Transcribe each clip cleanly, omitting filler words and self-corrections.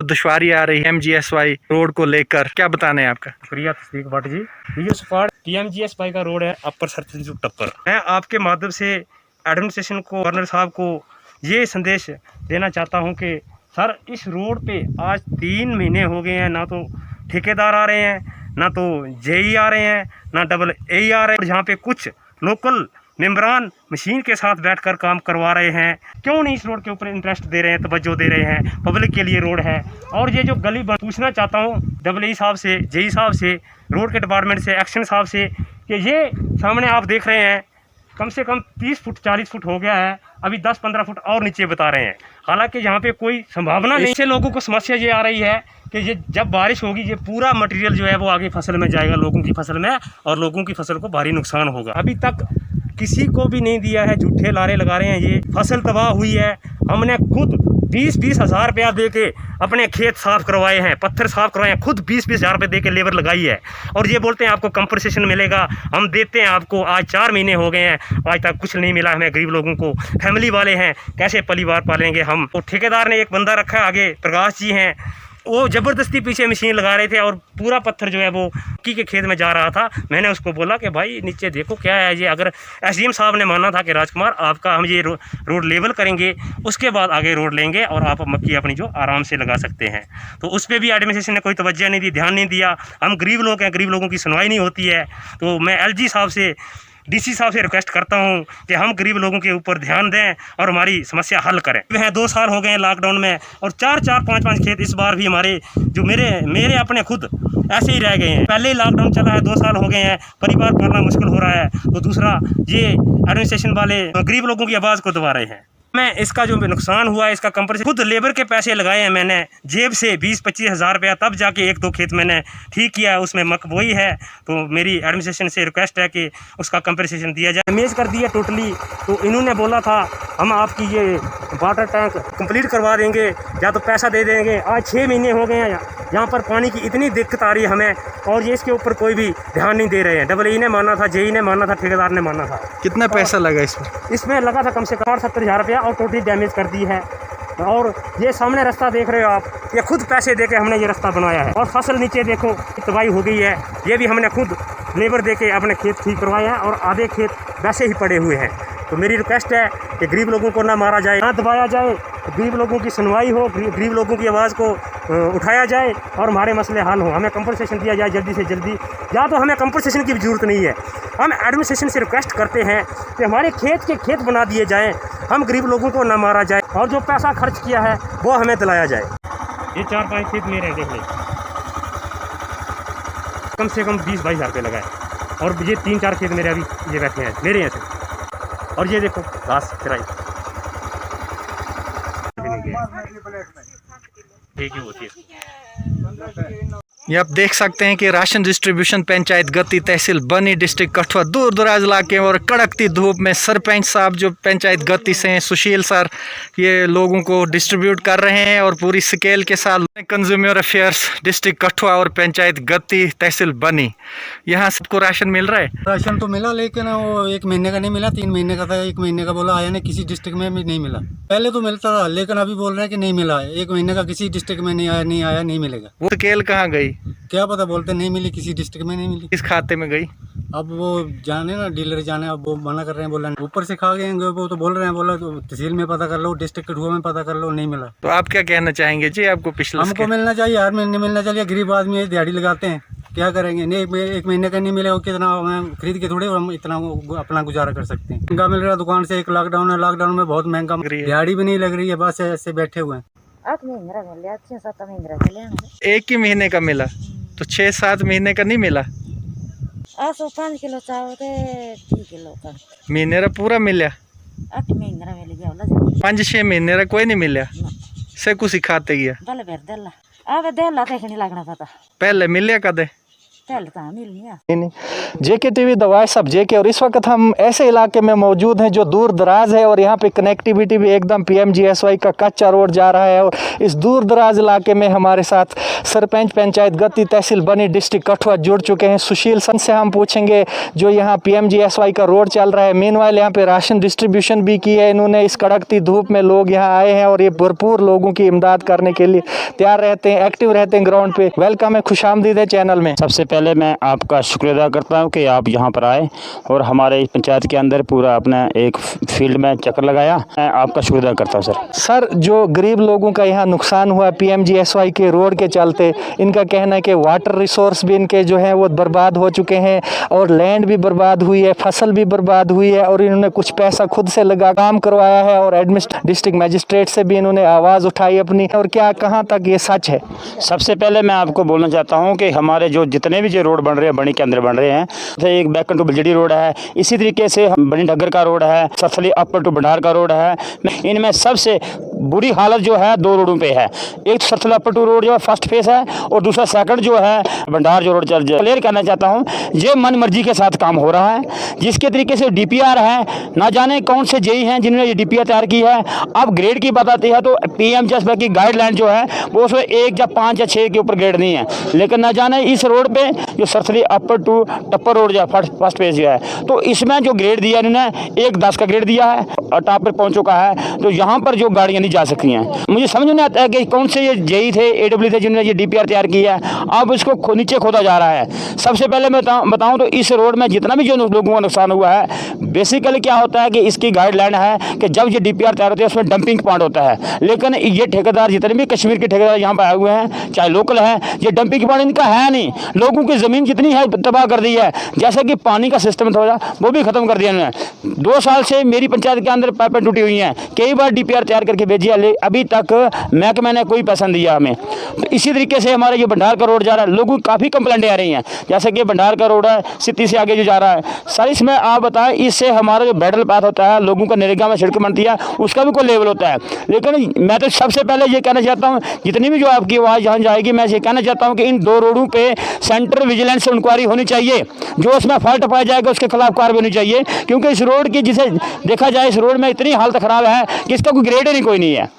दुश्वारी आ रही है MGSY road को लेकर, क्या बताना है आपका? शुक्रिया तस्दीक भट्ट जी। ये स्पॉट TMGSY का रोड है अपर सरथली से टप्पर। मैं आपके माध्यम से एडमिनिस्ट्रेशन को, गवर्नर साहब को ये संदेश देना चाहता हूँ कि सर इस रोड पे आज 3 महीने हो गए हैं, ना तो ठेकेदार आ रहे हैं, ना तो JE आ रहे हैं, ना AA आ रहे हैं। जहाँ पे कुछ लोकल मेम्बरान मशीन के साथ बैठकर काम करवा रहे हैं। क्यों नहीं इस रोड के ऊपर इंटरेस्ट दे रहे हैं, तवज्जो दे रहे हैं? पब्लिक के लिए रोड है। और ये जो गली पूछना चाहता हूँ AA साहब से, JE साहब से, रोड के डिपार्टमेंट से, एक्शन साहब से, कि ये सामने आप देख रहे हैं कम से कम 30 फुट 40 फुट हो गया है, अभी 10-15 फुट और नीचे बता रहे हैं। हालांकि यहाँ पे कोई संभावना नहीं। इससे लोगों को समस्या ये आ रही है कि ये जब बारिश होगी ये पूरा मटेरियल जो है वो आगे फसल में जाएगा, लोगों की फसल में, और लोगों की फसल को भारी नुकसान होगा। अभी तक किसी को भी नहीं दिया है, झूठे लारे लगा रहे हैं। ये फसल तबाह हुई है। हमने खुद 20-20 हज़ार रुपया दे के अपने खेत साफ़ करवाए हैं, पत्थर साफ़ करवाए हैं, खुद 20-20 हज़ार रुपये दे के लेबर लगाई है। और ये बोलते हैं आपको कंपनसेशन मिलेगा, हम देते हैं आपको। आज 4 महीने हो गए हैं, आज तक कुछ नहीं मिला हमें। गरीब लोगों को, फैमिली वाले हैं, कैसे परिवार पालेंगे हम? और ठेकेदार ने एक बंदा रखा है आगे, प्रकाश जी हैं, वो ज़बरदस्ती पीछे मशीन लगा रहे थे और पूरा पत्थर जो है वो की के खेत में जा रहा था। मैंने उसको बोला कि भाई नीचे देखो क्या है ये। अगर SDM साहब ने माना था कि राजकुमार आपका हम ये रोड लेवल करेंगे, उसके बाद आगे रोड लेंगे और आप मक्की अपनी जो आराम से लगा सकते हैं, तो उस पर भी एडमिनिस्ट्रेशन ने कोई तवज्जो नहीं दी, ध्यान नहीं दिया। हम गरीब लोग हैं, गरीब लोगों की सुनवाई नहीं होती है। तो मैं LG साहब से, DC साहब से रिक्वेस्ट करता हूं कि हम गरीब लोगों के ऊपर ध्यान दें और हमारी समस्या हल करें। वह 2 साल हो गए हैं लॉकडाउन में, और 4-4, 5-5 खेत इस बार भी हमारे जो मेरे अपने खुद ऐसे ही रह गए हैं। पहले ही लॉकडाउन चला है, 2 साल हो गए हैं, परिवार पालना मुश्किल हो रहा है। तो दूसरा ये एडमिनिस्ट्रेशन वाले गरीब लोगों की आवाज़ को दबा रहे हैं। मैं इसका जो नुकसान हुआ है इसका कंपनसेशन खुद लेबर के पैसे लगाए हैं मैंने जेब से 20-25 हज़ार रुपया, तब जाके 1-2 खेत मैंने ठीक किया है, उसमें मकबूई है। तो मेरी एडमिनिस्ट्रेशन से रिक्वेस्ट है कि उसका कंपनसेशन दिया जाए। डैमेज कर दिया टोटली। तो इन्होंने बोला था हम आपकी ये वाटर टैंक कंप्लीट करवा देंगे या तो पैसा दे देंगे। आज 6 महीने हो गए हैं, यहाँ पर पानी की इतनी दिक्कत आ रही है हमें, और ये इसके ऊपर कोई भी ध्यान नहीं दे रहे हैं। AA ने माना था, JE ने माना था, ठेकेदार ने माना था। कितना पैसा लगा इसमें? इसमें लगा था कम से कम 70 हज़ार रुपया, और टोटली डैमेज कर दी है। और ये सामने रास्ता देख रहे हो आप, ये खुद पैसे दे के हमने ये रास्ता बनाया है। और फसल नीचे देखो तबाही हो गई है, ये भी हमने खुद लेबर दे के अपने खेत ठीक करवाए हैं, और आधे खेत वैसे ही पड़े हुए हैं। तो मेरी रिक्वेस्ट है कि गरीब लोगों को ना मारा जाए, ना दबाया जाए, गरीब लोगों की सुनवाई हो, गरीब लोगों की आवाज़ को उठाया जाए और हमारे मसले हल हो। हमें कंपनसेशन दिया जाए जल्दी से जल्दी, या तो हमें कंपनसेशन की भी ज़रूरत नहीं है, हम एडमिनिस्ट्रेशन से रिक्वेस्ट करते हैं कि हमारे खेत के खेत बना दिए जाएँ, हम गरीब लोगों को ना मारा जाए, और जो पैसा खर्च किया है वो हमें दिलाया जाए। ये 4-5 खेत मेरे हैं, देख लें, कम से कम 20-22 हज़ार रुपये लगाए। और ये 3-4 खेत मेरे अभी ये बैठे हैं, मेरे हैं सिर्फ। और ये देखो घास चराई ठीक ही होती है। ये आप देख सकते हैं कि राशन डिस्ट्रीब्यूशन पंचायत गति तहसील बनी डिस्ट्रिक्ट कठुआ दूर दराज इलाके और कड़कती धूप में सरपंच साहब जो पंचायत गति से हैं, सुशील सर, ये लोगों को डिस्ट्रीब्यूट कर रहे हैं और पूरी स्केल के साथ। कंज्यूमर अफेयर्स डिस्ट्रिक्ट कठुआ और पंचायत गति तहसील बनी, यहाँ सबको राशन मिल रहा है। राशन तो मिला, लेकिन वो 1 महीने का नहीं मिला, 3 महीने का था। 1 महीने का बोला आया नहीं, किसी डिस्ट्रिक्ट में भी नहीं मिला। पहले तो मिलता था, लेकिन अभी बोल रहे हैं कि नहीं मिला है। 1 महीने का किसी डिस्ट्रिक्ट में नहीं आया, नहीं मिलेगा। वो स्केल कहाँ गई क्या पता, बोलते नहीं मिली, किसी डिस्ट्रिक्ट में नहीं मिली। किस खाते में गई? अब वो जाने ना, डीलर जाने, अब वो मना कर रहे हैं, बोला ऊपर से खा गए वो तो बोल रहे हैं, बोला तो तहसील में पता कर लो, डिस्ट्रिक्ट कठुआ में पता कर लो, नहीं मिला। तो आप क्या कहना चाहेंगे जी? आपको पिछला हमको मिलना चाहिए, हर महीने मिलना चाहिए। गरीब आदमी है, दिहाड़ी लगाते हैं, क्या करेंगे? नहीं 1 महीने का नहीं मिलेगा, कितना हम खरीद के थोड़े हम इतना अपना गुजारा कर सकते हैं। महंगा मिल रहा दुकान से, एक लॉकडाउन है, लॉकडाउन में बहुत महंगा, दिहाड़ी भी नहीं लग रही है, बस ऐसे बैठे हुए हैं। 8 महीने का मिल 6-7 महीने एक ही महीने का मिला, तो 6-7 महीने का नहीं मिला। 5 किलो चावल के 3 किलो का महीने का पूरा मिला, 8 महीने मिल गया। 5-6 महीने का कोई नहीं मिला, से कुछ खाते गया। भले बेर देला अब देला ते नहीं लगना पता। पहले मिले कदे टहलता मिलनी नहीं जेके टीवी दवाई सब जेके। और इस वक्त हम ऐसे इलाके में मौजूद हैं जो दूर दराज है और यहाँ पे कनेक्टिविटी भी एकदम PMGSY का कच्चा रोड जा रहा है। और इस दूर दराज इलाके में हमारे साथ सरपंच पंचायत गति तहसील बनी डिस्ट्रिक्ट कठुआ जुड़ चुके हैं। सुशील सन से हम पूछेंगे जो यहाँ PMGSY का रोड चल रहा है। मीनवाइल यहाँ पे राशन डिस्ट्रीब्यूशन भी की है इन्होंने। इस कड़कती धूप में लोग यहाँ आए हैं और ये भरपूर लोगों की इमदाद करने के लिए तैयार रहते हैं, एक्टिव रहते हैं ग्राउंड पे। वेलकम है, खुशामदीद है चैनल में। सबसे पहले मैं आपका शुक्रिया अदा करता हूं कि आप यहां पर आए और हमारे पंचायत के अंदर पूरा अपना एक फील्ड में चक्कर लगाया। मैं आपका शुक्रिया अदा करता हूं सर जो गरीब लोगों का यहाँ नुकसान हुआ PMGSY के रोड के चलते, इनका कहना है कि वाटर रिसोर्स भी इनके जो है वो बर्बाद हो चुके हैं और लैंड भी बर्बाद हुई है, फसल भी बर्बाद हुई है और इन्होंने कुछ पैसा खुद से लगा काम करवाया है और डिस्ट्रिक्ट मजिस्ट्रेट से भी इन्होंने आवाज़ उठाई अपनी। और क्या कहाँ तक ये सच है? सबसे पहले मैं आपको बोलना चाहता हूं कि हमारे जो जितने भी जो रोड बन रहे हैं बनी के अंदर बन रहे हैं, तो एक बैकन टू बिलजड़ी रोड है, इसी तरीके से बनी ढग्गर का रोड है, सरथली अपर टू भंडार का रोड है। इनमें सबसे बुरी हालत जो है दो रोडों पे है। एक सरथली अपर टू रोड जो है फर्स्ट फेस है और दूसरा सेकंड जो है भंडार जो रोड चल। क्लियर करना चाहता हूँ ये मन मर्जी के साथ काम हो रहा है। जिसके तरीके से DPR है, ना जाने कौन से जेई हैं जिन्होंने ये DPR तैयार की है। अब ग्रेड की बात आती है तो PMGSY की गाइडलाइन जो है वो उसमें 1 या 5 या 6 के ऊपर ग्रेड नहीं है। लेकिन ना जाने इस रोड पे जो सरथली अपर टू टप्पर रोड जो फर्स्ट फेज जो है, तो इसमें जो ग्रेड दिया इन्होंने 1-10 का ग्रेड दिया है और टॉप पर पहुंच चुका है। तो यहाँ पर जो गाड़ियाँ नहीं जा सकती हैं। मुझे समझ नहीं आता है कि कौन से ये जेई थे, AW थे जिन्होंने ये DPR तैयार किया है। अब इसको नीचे खोदा जा रहा है। सबसे पहले मैं बताऊँ तो इस रोड में जितना भी जो लोगों का नुकसान हुआ है, बेसिकली क्या होता है कि इसकी गाइडलाइन है कि जब ये DPR तैयार होती है उसमें डंपिंग पॉइंट होता है। लेकिन ये ठेकेदार जितने भी कश्मीर के ठेकेदार यहाँ पर आए हुए हैं, चाहे लोकल है, ये डंपिंग पॉइंट इनका है नहीं। लोगों की ज़मीन जितनी है तबाह कर दी है। जैसे कि पानी का सिस्टम था वो भी ख़त्म कर दिया इन्होंने। 2 साल से मेरी पंचायत के अंदर पाइपें टूटी हुई हैं, कई बार DPR तैयार करके भेजी है, अभी तक महकमे ने कोई पैसा नहीं दिया हमें। तो इसी तरीके से हमारा जो भंडार का रोड जा रहा है, लोगों की काफ़ी कंप्लेंटें आ रही हैं। जैसे कि भंडार का रोड है सिटी से आगे जो जा रहा है सर, इसमें आप बताएं इससे हमारा जो बैडल पाथ होता है, लोगों का नरेगा में सड़क बनती है, उसका भी कोई लेवल होता है। लेकिन मैं तो सबसे पहले ये कहना चाहता हूँ, जितनी भी जो आपकी आवाज़ यहाँ जाएगी, मैं ये कहना चाहता हूँ कि इन 2 रोडों पे सेंट्रल विजिलेंस इंक्वायरी होनी चाहिए। जो उसमें फॉल्ट पाया जाएगा उसके खिलाफ कार्रवाई होनी चाहिए। क्योंकि इस रोड की जिसे देखा जाए, इस रोड में इतनी हालत ख़राब है कि इसका कोई ग्रेड ही कोई नहीं है।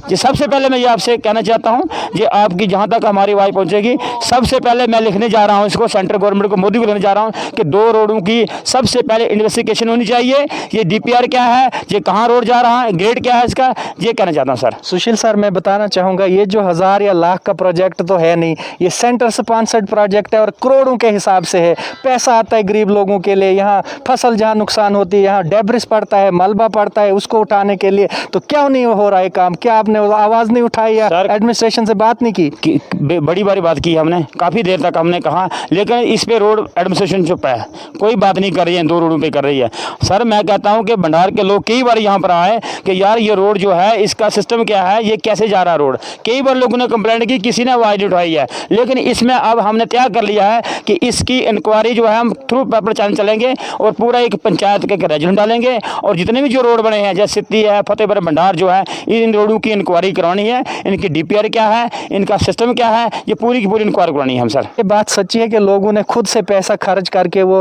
जी सबसे पहले मैं ये आपसे कहना चाहता हूँ, ये आपकी जहाँ तक हमारी आवाज़ पहुँचेगी, सबसे पहले मैं लिखने जा रहा हूँ इसको, सेंट्रल गवर्नमेंट को, मोदी को लिखने जा रहा हूँ कि 2 रोडों की सबसे पहले इन्वेस्टिगेशन होनी चाहिए। ये DPR क्या है, ये कहाँ रोड जा रहा है, ग्रेड क्या है इसका, ये कहना चाहता हूँ सर। सुशील सर मैं बताना चाहूँगा ये जो 1000 या लाख का प्रोजेक्ट तो है नहीं, ये सेंटर स्पॉन्सर्ड प्रोजेक्ट है और करोड़ों के हिसाब से है। पैसा आता है गरीब लोगों के लिए, यहाँ फसल जहाँ नुकसान होती है, यहाँ डेब्रिस पड़ता है, मलबा पड़ता है, उसको उठाने के लिए। तो क्यों नहीं हो रहा है काम? क्या आपने आवाज़ नहीं उठाई या एडमिनिस्ट्रेशन से बात नहीं की? बड़ी बारी बात की हमने, काफ़ी देर तक हमने कहा, लेकिन इस पे रोड एडमिनिस्ट्रेशन चुप है, कोई बात नहीं कर रही है, 2 रोडों पे कर रही है। सर मैं कहता हूं कि भंडार के लोग कई बार यहाँ पर आए कि यार ये रोड जो है इसका सिस्टम क्या है, ये कैसे जा रहा है रोड। कई बार लोगों ने कंप्लेंट की, किसी ने आवाज़ नहीं उठाई है। लेकिन इसमें अब हमने तय कर लिया है कि इसकी इंक्वायरी जो है हम थ्रू पेपर चैनल चलेंगे और पूरा एक पंचायत के रेजिडेंट डालेंगे और जितने भी जो रोड बने हैं, जैसे सिटी है, फतेहपुर भंडार जो है, इन रोडों की इंक्वायरी करवानी है। इनकी DPR क्या है, इनका सिस्टम क्या है, ये पूरी की पूरी इंक्वायरी करवानी है हम सर। ये बात सच्ची है कि लोगों ने खुद से पैसा खर्च करके वो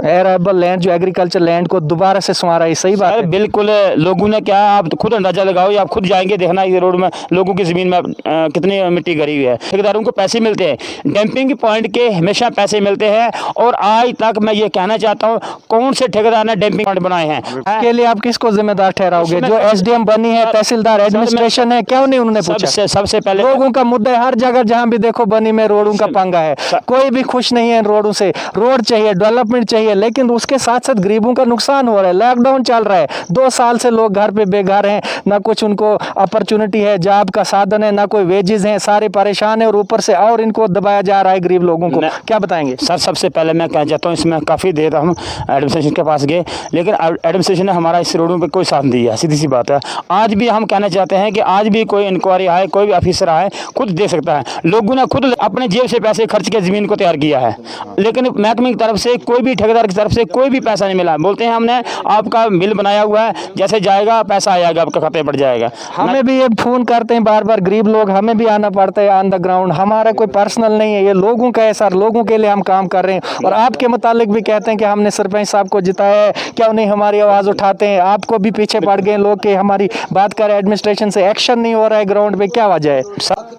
एरेबल लैंड जो एग्रीकल्चर लैंड को दोबारा से संवारा है, सही बात है? बिल्कुल, लोगों ने क्या, आप तो खुद अंदाजा लगाओ, आप खुद जाएंगे देखना ये रोड में लोगों की ज़मीन में कितनी मिट्टी गरी हुई है। ठेकेदारों को पैसे मिलते हैं, डंपिंग पॉइंट के हमेशा पैसे मिलते हैं। और आज तक मैं ये कहना चाहता हूँ, कौन से ठेकेदार ने डंपिंग पॉइंट बनाए हैं? इसके लिए आप किसको जिम्मेदार ठहराओगे? जो SDM बनी है, तहसीलदार, एडमिनिस्ट्रेशन है, क्यों नहीं उन्होंने पूछा? सबसे पहले लोगों का मुद्दा है, हर जगह जहाँ भी देखो बनी में रोडों का पंगा है। कोई भी खुश नहीं है इन रोडों से। रोड चाहिए, डेवलपमेंट चाहिए, लेकिन उसके साथ साथ गरीबों का नुकसान हो रहा है। लॉकडाउन चल रहा है, 2 साल से लोग घर पे बेघर हैं, ना कुछ उनको अपॉर्चुनिटी है, जॉब का साधन है, ना कोई वेजेस हैं, सारे परेशान है और ऊपर से और इनको दबाया जा रहा है गरीब लोगों को। क्या बताएंगे सर? सबसे पहले मैं कहना चाहता हूँ, इसमें काफ़ी देर हम एडमिनिस्ट्रेशन के पास गए, लेकिन एडमिनिस्ट्रेशन ने हमारा इस रोडों पर कोई साथ नहीं दिया, सीधी सी बात है। आज भी हम कहना चाहते चाहते हैं कि आज भी कोई इंक्वायरी आए, कोई भी ऑफिसर आए, खुद दे सकता है। लोगों ने खुद अपने जेब से पैसे खर्च के ज़मीन को तैयार किया है, लेकिन महकमे की तरफ से कोई भी, ठेकेदार की तरफ से कोई भी पैसा नहीं मिला। बोलते हैं हमने आपका बिल बनाया हुआ है, जैसे जाएगा पैसा आएगा, आपके खाते पड़ जाएगा। हमें भी ये फ़ोन करते हैं बार बार गरीब लोग, हमें भी आना पड़ता है ऑन द ग्राउंड। हमारा कोई पर्सनल नहीं है, ये लोगों का है सर, लोगों के लिए हम काम कर रहे हैं। और आपके मुतालिक भी कहते हैं कि हमने सरपंच साहब को जिताया है, क्यों नहीं हमारी आवाज़ उठाते हैं। आपको भी पीछे पड़ गए लोग कि हमारी बात करें, एडमिनिस्ट्रेशन से एक्शन नहीं हो रहा है ग्राउंड पे, क्या वजह है?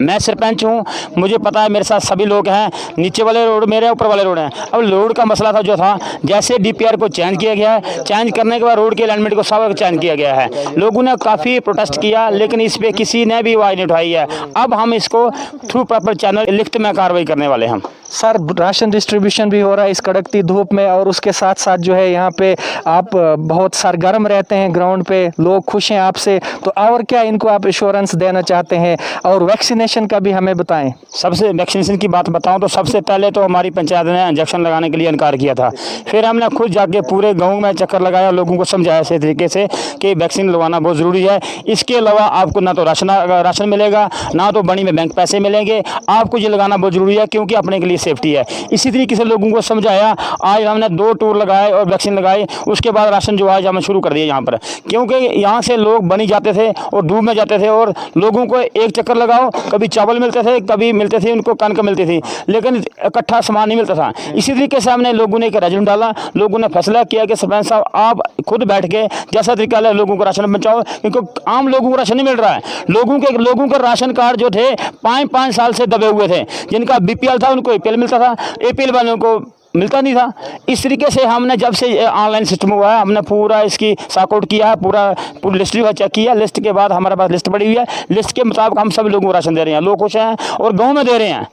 मैं सरपंच हूँ, मुझे पता है, मेरे साथ सभी लोग हैं। नीचे वाले रोड मेरे, ऊपर वाले रोड हैं। अब रोड का मसला था जो था, जैसे डीपीआर को चेंज किया गया है, चेंज करने के बाद रोड के अलाइनमेंट को सब चेंज किया गया है। लोगों ने काफ़ी प्रोटेस्ट किया, लेकिन इस पर किसी ने भी आवाज़ नहीं उठाई है। अब हम इसको थ्रू प्रॉपर चैनल लिखित में कार्रवाई करने वाले हैं। सर राशन डिस्ट्रीब्यूशन भी हो रहा है इस कड़कती धूप में, और उसके साथ साथ जो है यहाँ पे आप बहुत सरगर्म रहते हैं ग्राउंड पे, लोग खुश हैं आपसे, तो और क्या इनको आप इंश्योरेंस देना चाहते हैं? और वैक्सीनेशन का भी हमें बताएं। सबसे वैक्सीनेशन की बात बताऊं तो सबसे पहले तो हमारी पंचायत ने इंजेक्शन लगाने के लिए इनकार किया था। फिर हमने खुद जाके पूरे गाँव में चक्कर लगाया, लोगों को समझाया इस तरीके से कि वैक्सीन लगवाना बहुत ज़रूरी है। इसके अलावा आपको ना तो राशन मिलेगा, ना तो बड़ी में बैंक पैसे मिलेंगे, आपको ये लगाना बहुत ज़रूरी है, क्योंकि अपने के लिए सेफ्टी है। इसी तरीके से लोगों को समझाया। आज हमने 2 टूर लगाए और वैक्सीन लगाई, उसके बाद राशन जो आज हमने शुरू कर दिया यहाँ पर, क्योंकि यहाँ से लोग बनी जाते थे और धूप में जाते थे, और लोगों को एक चक्कर लगाओ, कभी चावल मिलते थे, कभी मिलते थे उनको कणक मिलती थी, लेकिन इकट्ठा सामान नहीं मिलता था। इसी तरीके से हमने लोगों ने एक रेजल्यूशन डाला, लोगों ने फैसला किया कि सरपंच साहब आप खुद बैठ के जैसा तरीका है लोगों को राशन पहुँचाओ, क्योंकि आम लोगों को राशन नहीं मिल रहा है। लोगों के राशन कार्ड जो थे 5-5 साल से दबे हुए थे, जिनका बीपीएल था उनको एपीएल मिलता था, एपीएल वालों को मिलता नहीं था। इस तरीके से हमने जब से ऑनलाइन सिस्टम हुआ है, हमने पूरा इसकी सॉर्ट आउट किया है, पूरी लिस्ट भी चेक किया। लिस्ट के बाद हमारे पास लिस्ट पड़ी हुई है, लिस्ट के मुताबिक हम सब लोगों को राशन दे रहे हैं। लोग खुश हैं और गाँव में दे रहे हैं।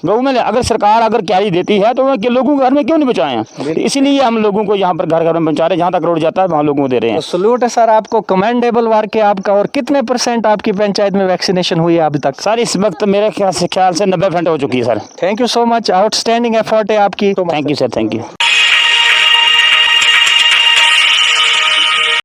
गाँव में अगर सरकार अगर कैरी देती है तो लोगों के घर में क्यों नहीं पहुँचाएं? इसीलिए हम लोगों को यहाँ पर घर घर में पहुँचा रहे हैं, जहाँ तक रोड जाता है वहाँ लोगों को दे रहे हैं। सल्यूट है सर आपको, कमेंडेबल वर्क है आपका। और कितने % आपकी पंचायत में वैक्सीनेशन हुई है अभी तक? सर इस वक्त मेरे ख्याल से 90% हो चुकी है sir. Thank you so much, outstanding effort है आपकी। Thank you sir, thank you.